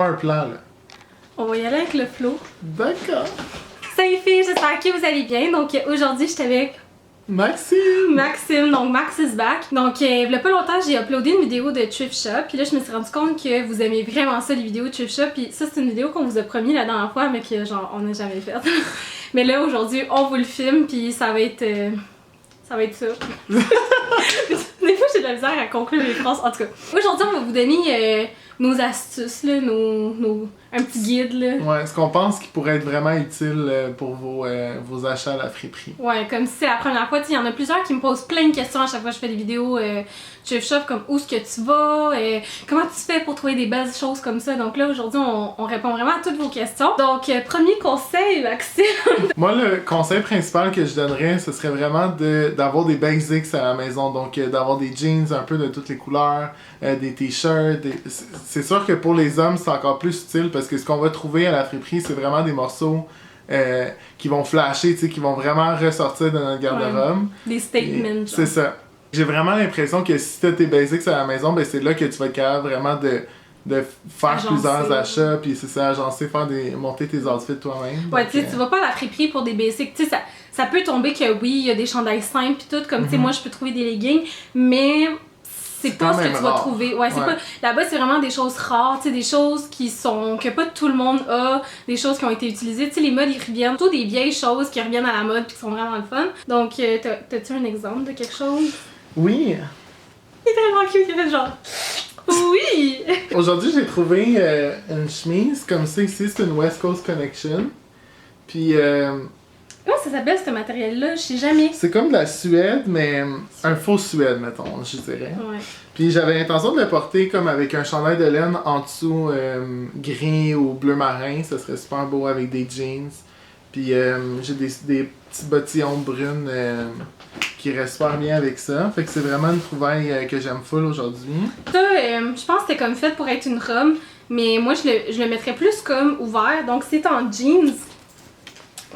Un plan, là. On va y aller avec le flow. D'accord. Salut filles, j'espère que vous allez bien. Donc aujourd'hui, je suis avec Maxime, donc Max is back. Donc il y a pas longtemps, j'ai uploadé une vidéo de Thrift Shop. Puis là, je me suis rendu compte que vous aimez vraiment ça, les vidéos de Thrift Shop. Puis ça, c'est une vidéo qu'on vous a promis la dernière fois, mais que genre, on n'a jamais faite. Mais là, aujourd'hui, on vous le filme, puis ça va être ça. Des fois, j'ai de la misère à conclure les phrases. En tout cas, aujourd'hui, on va vous donner nos astuces, là, un petit guide. Là. Ouais, ce qu'on pense qui pourrait être vraiment utile pour vos achats à la friperie. Ouais, comme si c'est la première fois, il y en a plusieurs qui me posent plein de questions à chaque fois que je fais des vidéos Thrift Shop, comme où est-ce que tu vas, comment tu fais pour trouver des belles choses comme ça. Donc là, aujourd'hui, on répond vraiment à toutes vos questions. Donc, premier conseil, Maxime. Moi, le conseil principal que je donnerais, ce serait vraiment d'avoir des basics à la maison. Donc, d'avoir des jeans un peu de toutes les couleurs, des t-shirts. C'est sûr que pour les hommes, c'est encore plus utile parce que ce qu'on va trouver à la friperie, c'est vraiment des morceaux qui vont flasher, qui vont vraiment ressortir de notre garde-robe. Ouais, des statements. C'est ça. J'ai vraiment l'impression que si t'as tes basics à la maison, ben c'est là que tu vas être capable vraiment de faire agencer. Plusieurs achats, puis c'est ça, agencer, monter tes outfits toi-même. Ouais, tu sais, tu vas pas à la friperie pour des basics. Tu sais, ça peut tomber que oui, il y a des chandails simples pis tout, comme tu sais, moi je peux trouver des leggings, mais c'est pas ce que tu vas trouver. Ouais, c'est pas. Là-bas, c'est vraiment des choses rares, tu sais, des choses que pas tout le monde a, des choses qui ont été utilisées. Tu sais, les modes, ils reviennent. Plutôt des vieilles choses qui reviennent à la mode pis qui sont vraiment le fun. Donc, t'as-tu un exemple de quelque chose? Oui! Il est tellement cute, il a fait genre. Oui! Aujourd'hui, j'ai trouvé une chemise comme ça ici, c'est une West Coast Connection. Puis. Comment ça s'appelle ce matériel-là? Je sais jamais. C'est comme de la Suède, mais un faux Suède, mettons, je dirais. Ouais. Puis j'avais l'intention de le porter comme avec un chandail de laine en dessous gris ou bleu marin, ça serait super beau avec des jeans. Puis j'ai des petits bottillons brunes qui restent super bien avec ça. Fait que c'est vraiment une trouvaille que j'aime full aujourd'hui. Ça, je pense que c'était comme fait pour être une robe, mais moi je le mettrais plus comme ouvert. Donc c'est en jeans.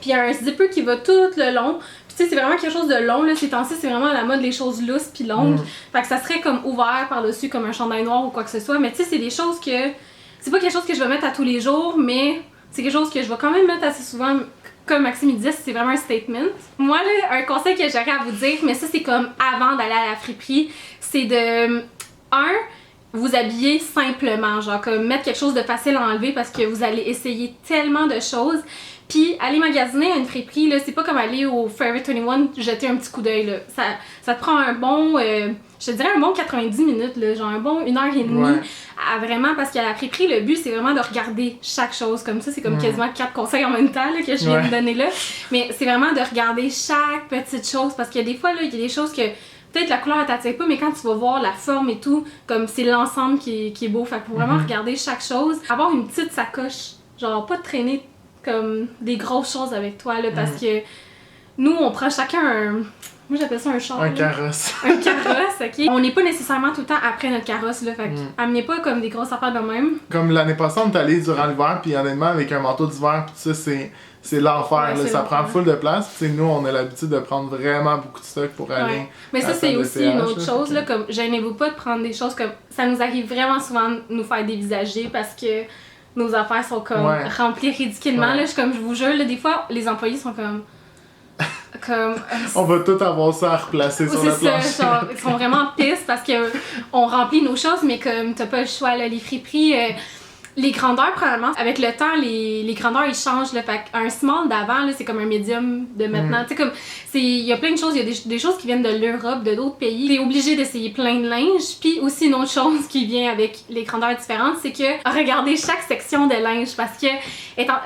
Puis il y a un zipper qui va tout le long. Puis tu sais, c'est vraiment quelque chose de long, là. Ces temps-ci, c'est vraiment à la mode les choses lousses puis longues. Fait que ça serait comme ouvert par-dessus, comme un chandail noir ou quoi que ce soit. Mais tu sais, c'est des choses que... C'est pas quelque chose que je vais mettre à tous les jours, mais c'est quelque chose que je vais quand même mettre assez souvent. Comme Maxime il disait, c'est vraiment un statement. Moi, là, un conseil que j'aurais à vous dire, mais ça, c'est comme avant d'aller à la friperie, c'est de... vous habiller simplement. Genre, comme mettre quelque chose de facile à enlever parce que vous allez essayer tellement de choses. Puis aller magasiner à une friperie, là, c'est pas comme aller au Forever 21 jeter un petit coup d'œil, là. Ça te prend un bon, je te dirais un bon 90 minutes, là, genre un bon 1h30 à vraiment, parce qu'à la friperie, le but c'est vraiment de regarder chaque chose comme ça. C'est comme quasiment 4 conseils en même temps là, que je viens de donner là. Mais c'est vraiment de regarder chaque petite chose parce qu'il y a des fois, là, il y a des choses que peut-être la couleur elle t'attire pas, mais quand tu vas voir la forme et tout, comme c'est l'ensemble qui est beau. Fait que faut vraiment regarder chaque chose. Avoir une petite sacoche, genre pas de traîner comme des grosses choses avec toi là, parce que nous on prend chacun un... Moi j'appelle ça un char. Un carrosse. Un carrosse, ok? On n'est pas nécessairement tout le temps après notre carrosse là, fait que amenez pas comme des grosses affaires de même. Comme l'année passée on est allé durant l'hiver, puis honnêtement avec un manteau d'hiver, pis ça c'est l'enfer, là, ça prend full de place. Puis nous, on a l'habitude de prendre vraiment beaucoup de stock pour aller. Mais ça, c'est aussi une autre chose, là, comme gênez-vous pas de prendre des choses comme. Ça nous arrive vraiment souvent de nous faire dévisager parce que nos affaires sont comme remplies ridiculement. Là, comme je vous jure, là, des fois, les employés sont comme. On va tout avoir ça à replacer sur la planche. C'est ça, genre, ils sont vraiment pistes parce que on remplit nos choses, mais comme t'as pas le choix, là, les friperies. Les grandeurs, probablement, avec le temps, les grandeurs ils changent. Là, fait un small d'avant, c'est comme un medium de maintenant. Tu sais, comme, il y a plein de choses, il y a des choses qui viennent de l'Europe, de d'autres pays. T'es obligé d'essayer plein de linge. Puis aussi, une autre chose qui vient avec les grandeurs différentes, c'est que regardez chaque section de linge. Parce que,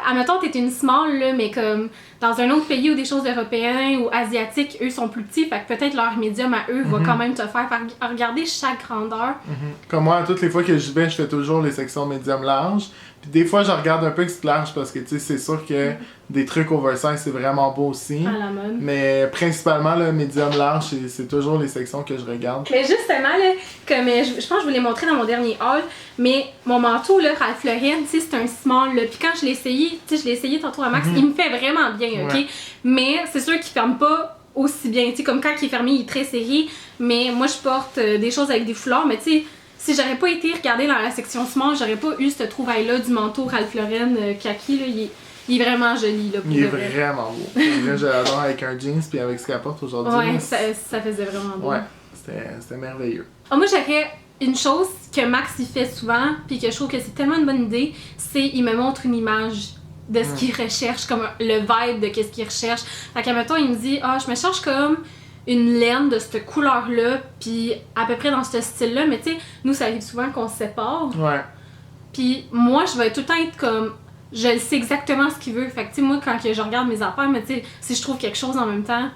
admettons, t'es une small, là, mais comme dans un autre pays ou des choses européennes ou asiatiques, eux sont plus petits. Fait que peut-être leur médium à eux va quand même te faire regarder chaque grandeur. Comme moi, toutes les fois que je vais, je fais toujours les sections médium large. Puis des fois, je regarde un peu extra large parce que tu sais, c'est sûr que des trucs oversize, c'est vraiment beau aussi. À la mode. Mais principalement, le médium large, c'est toujours les sections que je regarde. Mais justement, là, comme je pense que je vous l'ai montré dans mon dernier haul, mais mon manteau, là, Ralph Lauren, tu sais, c'est un small, là. Puis quand je l'ai essayé, tu sais, je l'ai essayé tantôt à Max, il me fait vraiment bien, ok? Mais c'est sûr qu'il ferme pas aussi bien, tu sais, comme quand il est fermé, il est très serré. Mais moi, je porte des choses avec des foulards, mais tu sais, si j'aurais pas été regarder dans la section small, j'aurais pas eu cette trouvaille-là du manteau Ralph Lauren kaki, là, il est vraiment joli, là, pour Il est de vrai. vraiment beau. Moi, j'adore avec un jeans puis avec ce qu'elle porte aujourd'hui. Ouais, ça faisait vraiment beau. Ouais, c'était merveilleux. Ah, moi, j'aurais une chose que Max il fait souvent, puis que je trouve que c'est tellement une bonne idée, c'est il me montre une image de ce qu'il recherche, comme le vibe de qu'est-ce qu'il recherche. Fait qu'à mettons, il me dit, je me cherche comme une laine de cette couleur-là, puis à peu près dans ce style-là, mais tu sais, nous, ça arrive souvent qu'on se sépare. Ouais. Puis moi, je vais tout le temps être comme, je sais exactement ce qu'il veut. Fait que tu sais, moi, quand je regarde mes affaires, mais tu sais, si je trouve quelque chose en même temps...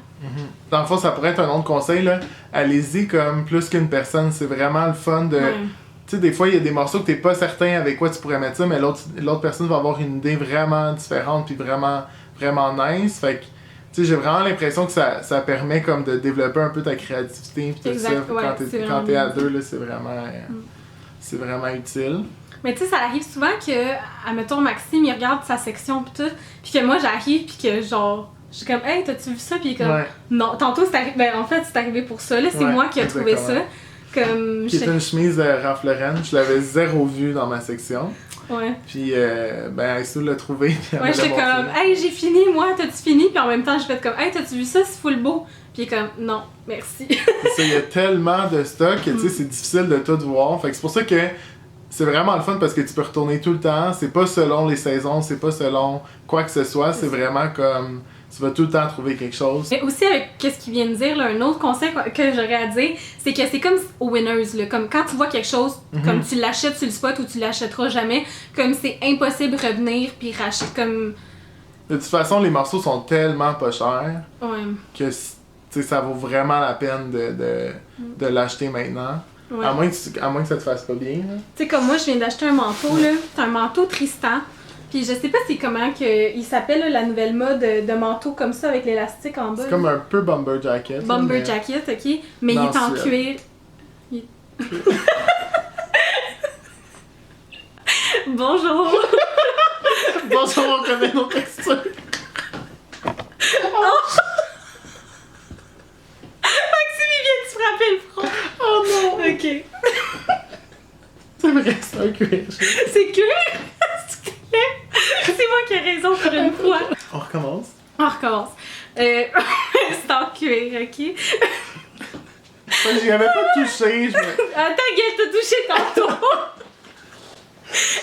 Dans le fond, ça pourrait être un autre conseil, là. Allez-y comme plus qu'une personne. C'est vraiment le fun de... Ouais. Tu sais, des fois, il y a des morceaux que t'es pas certain avec quoi tu pourrais mettre ça, mais l'autre personne va avoir une idée vraiment différente puis vraiment nice. Fait que, tu sais, j'ai vraiment l'impression que ça permet comme de développer un peu ta créativité puis tout Exact, ça. ouais, Quand t'es à deux, là, c'est vraiment utile. Mais tu sais, ça arrive souvent que, admettons, Maxime, il regarde sa section pis tout, pis que moi, j'arrive pis que genre... Je suis comme, hey, t'as-tu vu ça? Pis il est comme, Ouais. non, tantôt c'est arrivé. Ben, en fait, c'est arrivé pour ça. Là, c'est Ouais, moi qui ai trouvé ça. exactement. Comme. Qui est une chemise Ralph Lauren. Je l'avais zéro vue dans ma section. Ouais. Puis, ben, Aïssou l'a trouvé. Puis elle me Ouais, l'a j'étais montré. comme, hey, j'ai fini, moi, t'as-tu fini? Puis en même temps, je fais comme, hey, t'as-tu vu ça? C'est full beau. Puis il est comme, non, merci. C'est ça, il y a tellement de stock que, tu sais, c'est difficile de tout voir. Fait que c'est pour ça que c'est vraiment le fun parce que tu peux retourner tout le temps. C'est pas selon les saisons, c'est pas selon quoi que ce soit. C'est vraiment comme... Tu vas tout le temps trouver quelque chose. Mais aussi, avec qu'est-ce qu'il vient de dire, là, un autre conseil que j'aurais à dire, c'est que c'est comme aux winners, là, comme quand tu vois quelque chose, comme tu l'achètes sur le spot ou tu l'achèteras jamais, comme c'est impossible de revenir puis racheter comme... De toute façon, les morceaux sont tellement pas chers Ouais. que tu sais, ça vaut vraiment la peine de l'acheter maintenant. Ouais. À moins que ça te fasse pas bien. Là. Tu sais, comme moi, je viens d'acheter un manteau, là. C'est un manteau Tristan. Puis je sais pas c'est comment que il s'appelle, là, la nouvelle mode de manteau comme ça avec l'élastique en bas. C'est comme un peu bomber jacket. là, Bomber mais- jacket, ok? Mais Non, il est en c'est- cuir. Bonjour! Bonjour, on connaît nos textures. Maxime, il vient de se frapper le front. Oh non! Ok. C'est vrai, c'est un cuir. C'est cuir? C'est moi qui ai raison pour une fois. On recommence. On recommence. C'est en cuir, ok? J'y avais pas touché. Attends, gueule, t'as touché tantôt!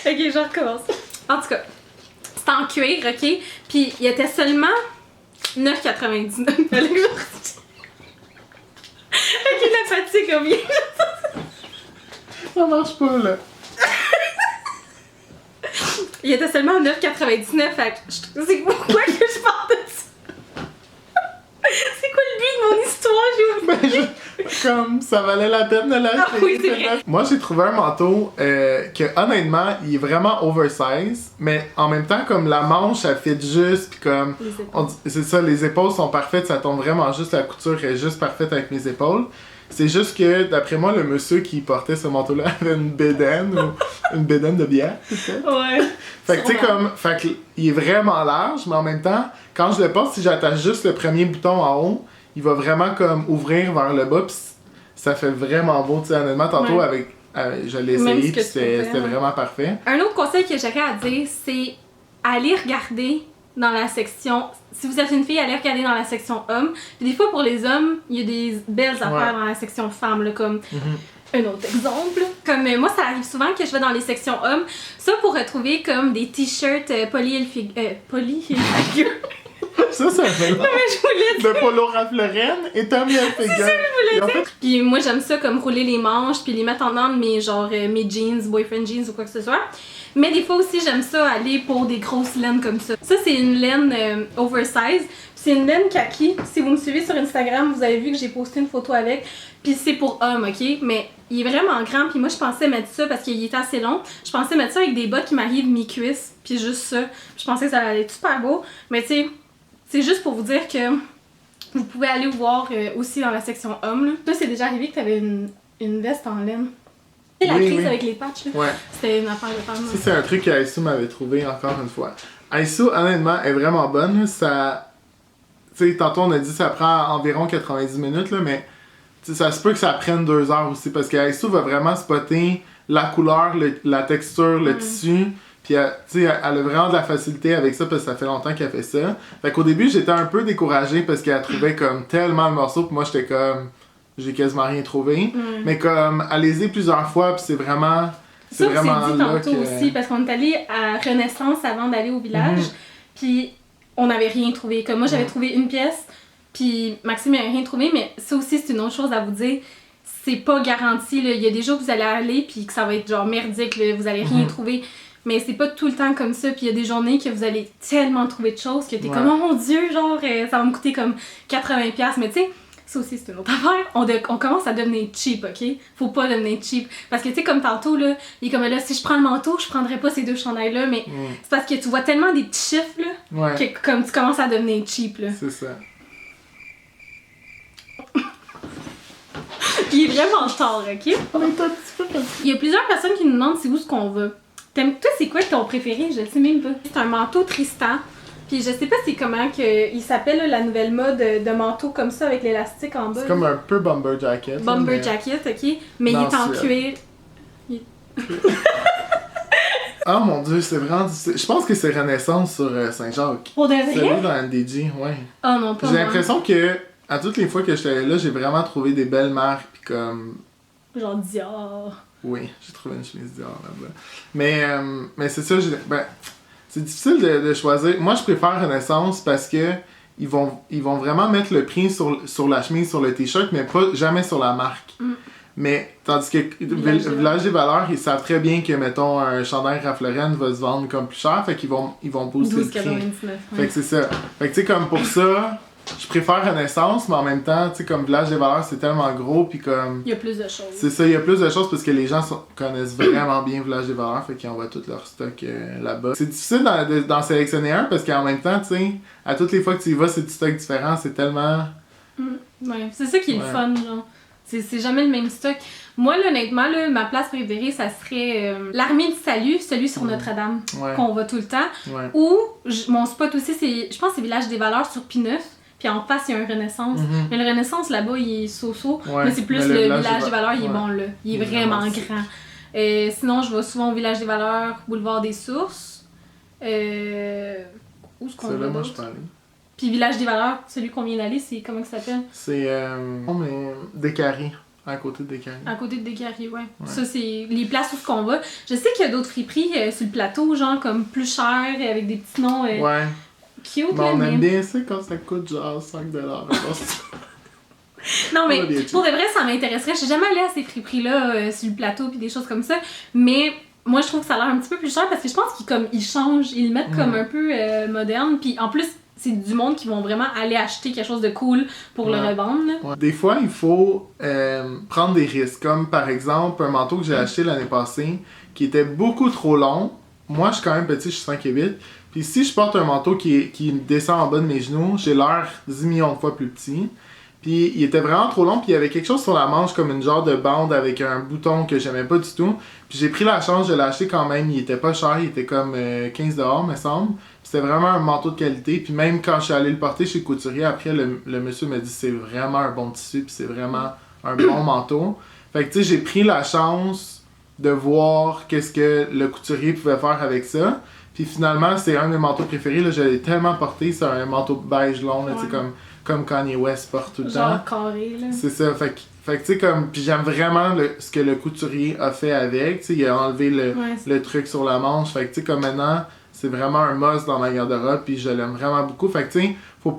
Ok, je recommence. En tout cas, c'est en cuir, ok? Puis il était seulement 9,99. Fallait que je retire. Ok, la fatigue a bien. Ça marche pas, là. Il était seulement 9,99. Fait que c'est pourquoi que je parle de ça? C'est quoi le but de mon histoire? J'ai oublié. Comme ça valait la peine de l'acheter. Ah oui, c'est vrai. Moi, j'ai trouvé un manteau que, honnêtement, il est vraiment oversize, mais en même temps, comme la manche, elle fit juste, puis comme... Les épaules. C'est ça, les épaules sont parfaites, ça tombe vraiment juste, la couture est juste parfaite avec mes épaules. C'est juste que, d'après moi, le monsieur qui portait ce manteau-là avait une bédaine, ou une bédaine de bière, peut-être. Ouais. Fait que, tu sais, Sûrement. comme, fait que, il est vraiment large, mais en même temps, quand je le porte, si j'attache juste le premier bouton en haut, il va vraiment, comme, ouvrir vers le bas, pis ça fait vraiment beau, tu sais, honnêtement, tantôt, Ouais. je l'ai Même essayé, ce que pis tu faisais, c'était ouais. vraiment parfait. Un autre conseil que j'aurais à dire, c'est aller regarder dans la section. Si vous êtes une fille, allez regarder dans la section hommes. Puis des fois, pour les hommes, il y a des belles affaires Ouais. dans la section femmes, là, comme un autre exemple. Comme moi, ça arrive souvent que je vais dans les sections hommes, ça pour retrouver comme des t-shirts polyfigure. Ça fait long. Mais je voulais dire. De Polo Ralph Lauren et Tommy Hilfiger. Et en fait, Puis moi, j'aime ça comme rouler les manches, puis les mettre en ordre mes, genre, mes jeans, boyfriend jeans ou quoi que ce soit. Mais des fois aussi, j'aime ça aller pour des grosses laines comme ça. Ça, c'est une laine oversize. C'est une laine kaki. Si vous me suivez sur Instagram, vous avez vu que j'ai posté une photo avec. Puis c'est pour homme, ok? Mais il est vraiment grand. Puis moi, je pensais mettre ça parce qu'il était assez long. Je pensais mettre ça avec des bottes qui m'arrivent mi-cuisse. Puis juste ça. Je pensais que ça allait être super beau. Mais tu sais, c'est juste pour vous dire que vous pouvez aller voir aussi dans la section homme. Là. Toi, c'est déjà arrivé que t'avais une veste en laine. Tu sais, la Oui, crise oui. avec les patchs, là. ouais. C'était une affaire de femme. Ça, c'est un truc qu'Aïssou m'avait trouvé encore une fois. Aïssou, honnêtement, est vraiment bonne. Ça... Tu sais, tantôt, on a dit que ça prend environ 90 minutes, là, mais sais, ça se peut que ça prenne 2 heures aussi, parce qu'Aïssou va vraiment spotter la couleur, la texture, le tissu. Puis, tu sais, elle a vraiment de la facilité avec ça parce que ça fait longtemps qu'elle fait ça. Fait qu'au début, j'étais un peu découragée parce qu'elle trouvait comme tellement de morceaux. Puis moi, j'étais comme, j'ai quasiment rien trouvé. Mais comme, allez-y plusieurs fois, puis c'est vraiment. C'est vraiment on s'est dit tantôt aussi, parce qu'on est allé à Renaissance avant d'aller au village. Puis, on n'avait rien trouvé. Comme moi, j'avais trouvé une pièce, puis Maxime n'avait rien trouvé. Mais ça aussi, c'est une autre chose à vous dire. C'est pas garanti, là. Il y a des jours que vous allez aller, puis que ça va être genre merdique, là. Vous allez rien trouver. Mais c'est pas tout le temps comme ça, puis il y a des journées que vous allez tellement trouver de choses que t'es comme oh mon dieu, genre ça va me coûter comme 80$. Mais tu sais, ça aussi c'est une autre affaire. On commence à devenir cheap, ok? Faut pas devenir cheap. Parce que tu sais, comme tantôt, là, il est comme là, si je prends le manteau, je prendrais pas ces 2 chandails-là, mais c'est parce que tu vois tellement des petits chiffres, là, que comme tu commences à devenir cheap, là. C'est ça. Il est vraiment tard, ok? Il y a plusieurs personnes qui nous demandent c'est où ce qu'on va. Toi, c'est quoi ton préféré? Je sais même pas. C'est un manteau Tristan. Puis je sais pas c'est comment que il s'appelle là, la nouvelle mode de manteau comme ça avec l'élastique en bas. C'est comme un peu bomber jacket. Bomber jacket, ok. Mais non, il est en cuir. Oh mon dieu, c'est vraiment difficile. Je pense que c'est Renaissance sur Saint-Jacques. Pour de vrai? Celui dans NDG, ouais. Oh non, pas J'ai l'impression que à toutes les fois que j'étais allée là, j'ai vraiment trouvé des belles marques pis comme. Genre Dior. Oui, j'ai trouvé une chemise Dior là-bas. Mais c'est ça, c'est difficile de choisir. Moi, je préfère Renaissance parce que ils vont vraiment mettre le prix sur la chemise, sur le t-shirt, mais pas jamais sur la marque. Mais tandis que Village des Valeurs, ils savent très bien que, mettons, un chandail Ralph Lauren va se vendre comme plus cher, fait qu'ils vont booster le prix. 12,99. Fait que c'est ça. Fait que tu sais, comme pour ça, je préfère Renaissance, mais en même temps, tu sais, comme Village des Valeurs, c'est tellement gros, puis comme. Il y a plus de choses. C'est ça, il y a plus de choses parce que les gens connaissent vraiment bien Village des Valeurs, fait qu'ils envoient tout leur stock là-bas. C'est difficile d'en sélectionner un parce qu'en même temps, tu sais, à toutes les fois que tu y vas, c'est du stock différent, c'est tellement. Ouais, c'est ça qui est le fun, genre. C'est jamais le même stock. Moi, là, honnêtement, là, ma place préférée, ça serait l'Armée du Salut, celui sur Notre-Dame, qu'on va tout le temps. Ou, mon spot aussi, je pense que c'est Village des Valeurs sur P9. Puis en face, il y a un Renaissance. Mais le Renaissance, là-bas, il est so-so. Mais c'est plus le Village des Valeurs, il est bon, là. Il est vraiment grand. Sinon, je vais souvent au Village des Valeurs, Boulevard des Sources. Où est-ce qu'on va? C'est là, moi, je peux aller. Puis Village des Valeurs, celui qu'on vient d'aller, c'est comment ça s'appelle? C'est Descaries, à côté de Descaries. À côté de Descaries, ouais. Ça, c'est les places où qu'on va. Je sais qu'il y a d'autres friperies sur le plateau, genre comme plus cher, avec des petits noms cute. Mais on aime bien ça quand ça coûte genre 5$. Non, mais pour de vrai, ça m'intéresserait. Je suis jamais allée à ces friperies-là sur le plateau puis des choses comme ça. Mais moi, je trouve que ça a l'air un petit peu plus cher parce que je pense qu'ils changent, ils le mettent comme un peu moderne. Puis en plus, c'est du monde qui vont vraiment aller acheter quelque chose de cool pour le revendre. Des fois, il faut prendre des risques. Comme par exemple, un manteau que j'ai acheté l'année passée qui était beaucoup trop long. Moi, je suis quand même petit, je suis 5'8". Puis si je porte un manteau qui descend en bas de mes genoux, j'ai l'air 10 millions de fois plus petit. Puis il était vraiment trop long, puis il y avait quelque chose sur la manche comme une genre de bande avec un bouton que j'aimais pas du tout. Puis j'ai pris la chance de l'acheter quand même, il était pas cher, il était comme 15$, me semble. C'était vraiment un manteau de qualité, puis même quand je suis allé le porter chez le couturier, après le monsieur m'a dit c'est vraiment un bon tissu, puis c'est vraiment un bon manteau. Fait que tu sais, j'ai pris la chance de voir qu'est-ce que le couturier pouvait faire avec ça. Puis finalement, c'est un de mes manteaux préférés, là, je l'ai tellement porté, c'est un manteau beige long, là, tu sais, comme Kanye West porte tout le temps. Genre carré, là. C'est ça, fait que tu sais, comme, puis j'aime vraiment ce que le couturier a fait avec, tu sais, il a enlevé le truc sur la manche, fait que tu sais, comme maintenant, c'est vraiment un must dans ma garde-robe, puis je l'aime vraiment beaucoup, fait que tu sais, faut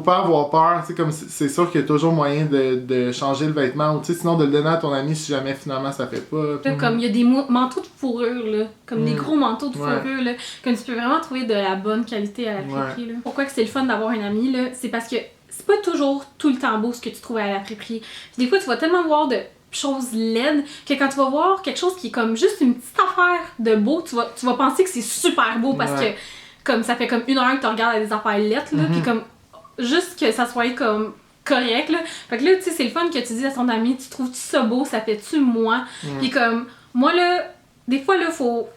pas avoir peur, tu sais, comme c'est sûr qu'il y a toujours moyen de changer le vêtement, ou tu sais, sinon de le donner à ton ami si jamais finalement ça fait pas. Là, comme il y a des manteaux de fourrure, là, comme des gros manteaux de fourrure, là, comme tu peux vraiment trouver de la bonne qualité à la friperie, là. Pourquoi que c'est le fun d'avoir un ami, là, c'est parce que c'est pas toujours tout le temps beau ce que tu trouves à la friperie. Puis des fois, tu vas tellement voir de choses laides que quand tu vas voir quelque chose qui est comme juste une petite affaire de beau, tu vas penser que c'est super beau parce que comme ça fait comme 1 heure que tu regardes des affaires laides, là, puis comme juste que ça soit comme correct, là. Fait que là, tu sais, c'est le fun que tu dis à ton ami, tu trouves-tu ça beau, ça fait-tu moi? Puis comme, moi, là, des fois, là,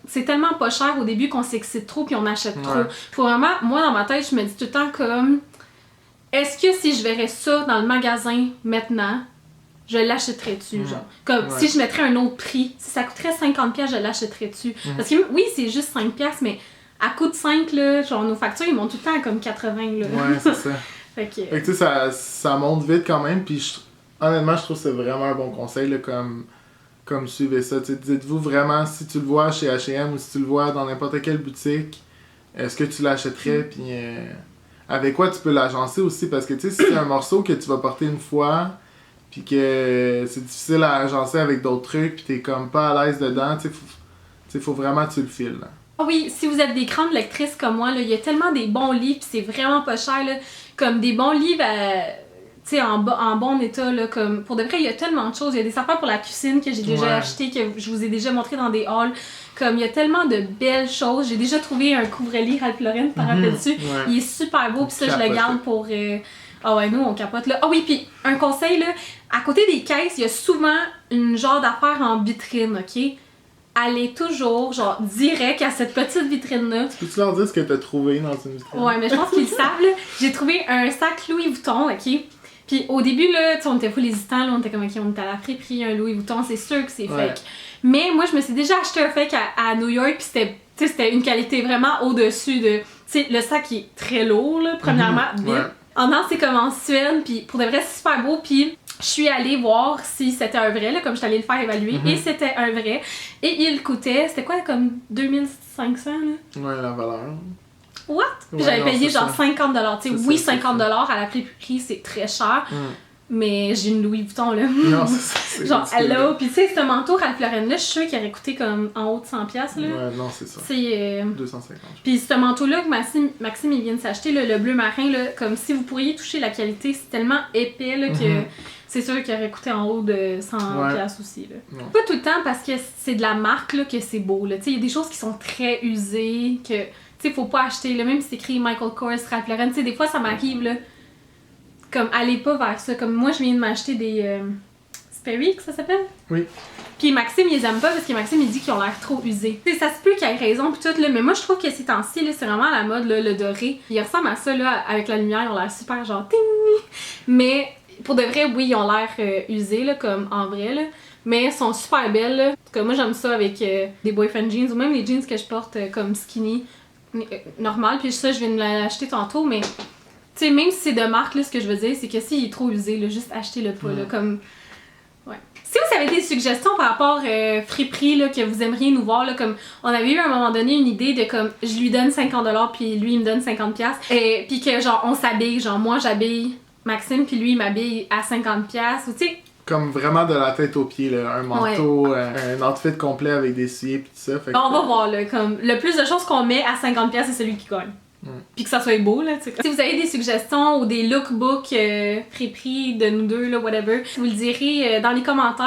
c'est tellement pas cher au début qu'on s'excite trop puis on achète trop. Faut vraiment, moi, dans ma tête, je me dis tout le temps comme, est-ce que si je verrais ça dans le magasin maintenant, je l'achèterais dessus, genre. Comme Ouais. si je mettrais un autre prix, si ça coûterait 50$, je l'achèterais dessus. Parce que oui, c'est juste 5$, mais à coût de 5, là, genre nos factures, ils montent tout le temps à comme 80, là. Ouais, c'est ça. Fait que... Fait que tu sais, ça monte vite quand même, puis honnêtement, je trouve que c'est vraiment un bon conseil, là, comme suivez ça. Tu sais, dites-vous vraiment, si tu le vois chez H&M ou si tu le vois dans n'importe quelle boutique, est-ce que tu l'achèterais, puis avec quoi tu peux l'agencer aussi, parce que tu sais, si c'est un morceau que tu vas porter une fois, puis que c'est difficile à agencer avec d'autres trucs, puis t'es comme pas à l'aise dedans, tu sais, faut vraiment que tu le files, là. Ah oui, si vous êtes des grandes lectrices comme moi, il y a tellement des bons livres, pis c'est vraiment pas cher, là, comme des bons livres en bon état, là, comme pour de vrai, il y a tellement de choses. Il y a des affaires pour la cuisine que j'ai déjà acheté, que je vous ai déjà montré dans des hauls. Comme il y a tellement de belles choses. J'ai déjà trouvé un couvre-lit Ralph Lauren, tu t'en rappelles-tu? Ouais. Il est super beau, pis ça, je le garde pour... Ah ouais, nous, on capote, là. Ah oui, puis un conseil, là, à côté des caisses, il y a souvent une genre d'affaire en vitrine, OK? Allez toujours, genre, direct à cette petite vitrine-là. Peux-tu leur dire ce que t'as trouvé dans une vitrine? Ouais, mais je pense qu'ils le savent, là. J'ai trouvé un sac Louis Vuitton, OK? Puis au début, là, tu sais, on était full hésitant, là, on était comme, OK, on était à la friperie, un Louis Vuitton, c'est sûr que c'est fake. Mais moi, je me suis déjà acheté un fake à New York, puis c'était une qualité vraiment au-dessus de... Tu sais, le sac, il est très lourd, là, premièrement, vite. Ouais. En an, c'est comme en Suède, puis pour de vrai, c'est super beau, puis je suis allée voir si c'était un vrai, là, comme je suis allée le faire évaluer, et c'était un vrai. Et il coûtait, c'était quoi, comme 2500, là? Ouais, la valeur. What? Puis Ouais, j'avais non, payé c'est genre ça. 50$. Tu sais, C'est oui, ça, c'est 50$ à la friperie, c'est très cher, mais j'ai une Louis Vuitton, là. Non, c'est Genre, ridicule, hello. là. Puis tu sais, ce manteau Ralph Lauren là, je suis sûre qu'il aurait coûté comme en haut de 100$, là. Ouais, non, c'est ça. C'est... 250. Puis ce manteau-là que Maxime il vient de s'acheter, le bleu marin, là, comme si vous pourriez toucher la qualité, c'est tellement épais là, que c'est sûr qu'il aurait coûté en haut de 100$ aussi. Là. Non. Pas tout le temps parce que c'est de la marque là, que c'est beau. Il y a des choses qui sont très usées, que faut pas acheter. Là, même si c'est écrit Michael Kors, Ralph Lauren, des fois ça m'arrive. Là, comme allez pas vers ça. Comme moi, je viens de m'acheter des Sperry, que ça s'appelle? Oui. Puis Maxime, il les aime pas parce que Maxime, il dit qu'ils ont l'air trop usés. T'sais, ça se peut qu'il ait raison pis tout, là, mais moi, je trouve que ces temps-ci, là, c'est vraiment à la mode, là, le doré. Il ressemble à ça, là, avec la lumière, ils ont l'air super genre ting. Mais pour de vrai, oui, ils ont l'air usés, là, comme en vrai, là. Mais ils sont super belles, là. En tout cas, moi, j'aime ça avec des boyfriend jeans ou même les jeans que je porte comme skinny, normal. Puis ça, je viens de l'acheter tantôt, mais tu sais, même si c'est de marque, là, ce que je veux dire, c'est que s'il est trop usé, là, juste achetez-le pas, là, comme... Ouais. Si vous avez des suggestions par rapport friperie là, que vous aimeriez nous voir, là, comme on avait eu à un moment donné une idée de comme je lui donne 50$ puis lui il me donne 50$, et puis que genre on s'habille, genre moi j'habille Maxime puis lui il m'habille à 50$, ou tu sais. Comme vraiment de la tête aux pieds, là. Un manteau, un outfit complet avec des souliers pis tout ça. Fait que, On va voir, là, comme le plus de choses qu'on met à 50$, c'est celui qui gagne. Puis que ça soit beau, là, tu sais. Si vous avez des suggestions ou des lookbooks friperie de nous deux, là, whatever, vous le direz dans les commentaires.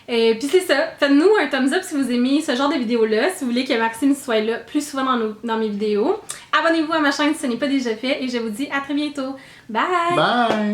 Puis c'est ça, faites-nous un thumbs up si vous aimez ce genre de vidéos-là, si vous voulez que Maxime soit là plus souvent dans mes vidéos. Abonnez-vous à ma chaîne si ce n'est pas déjà fait et je vous dis à très bientôt. Bye! Bye!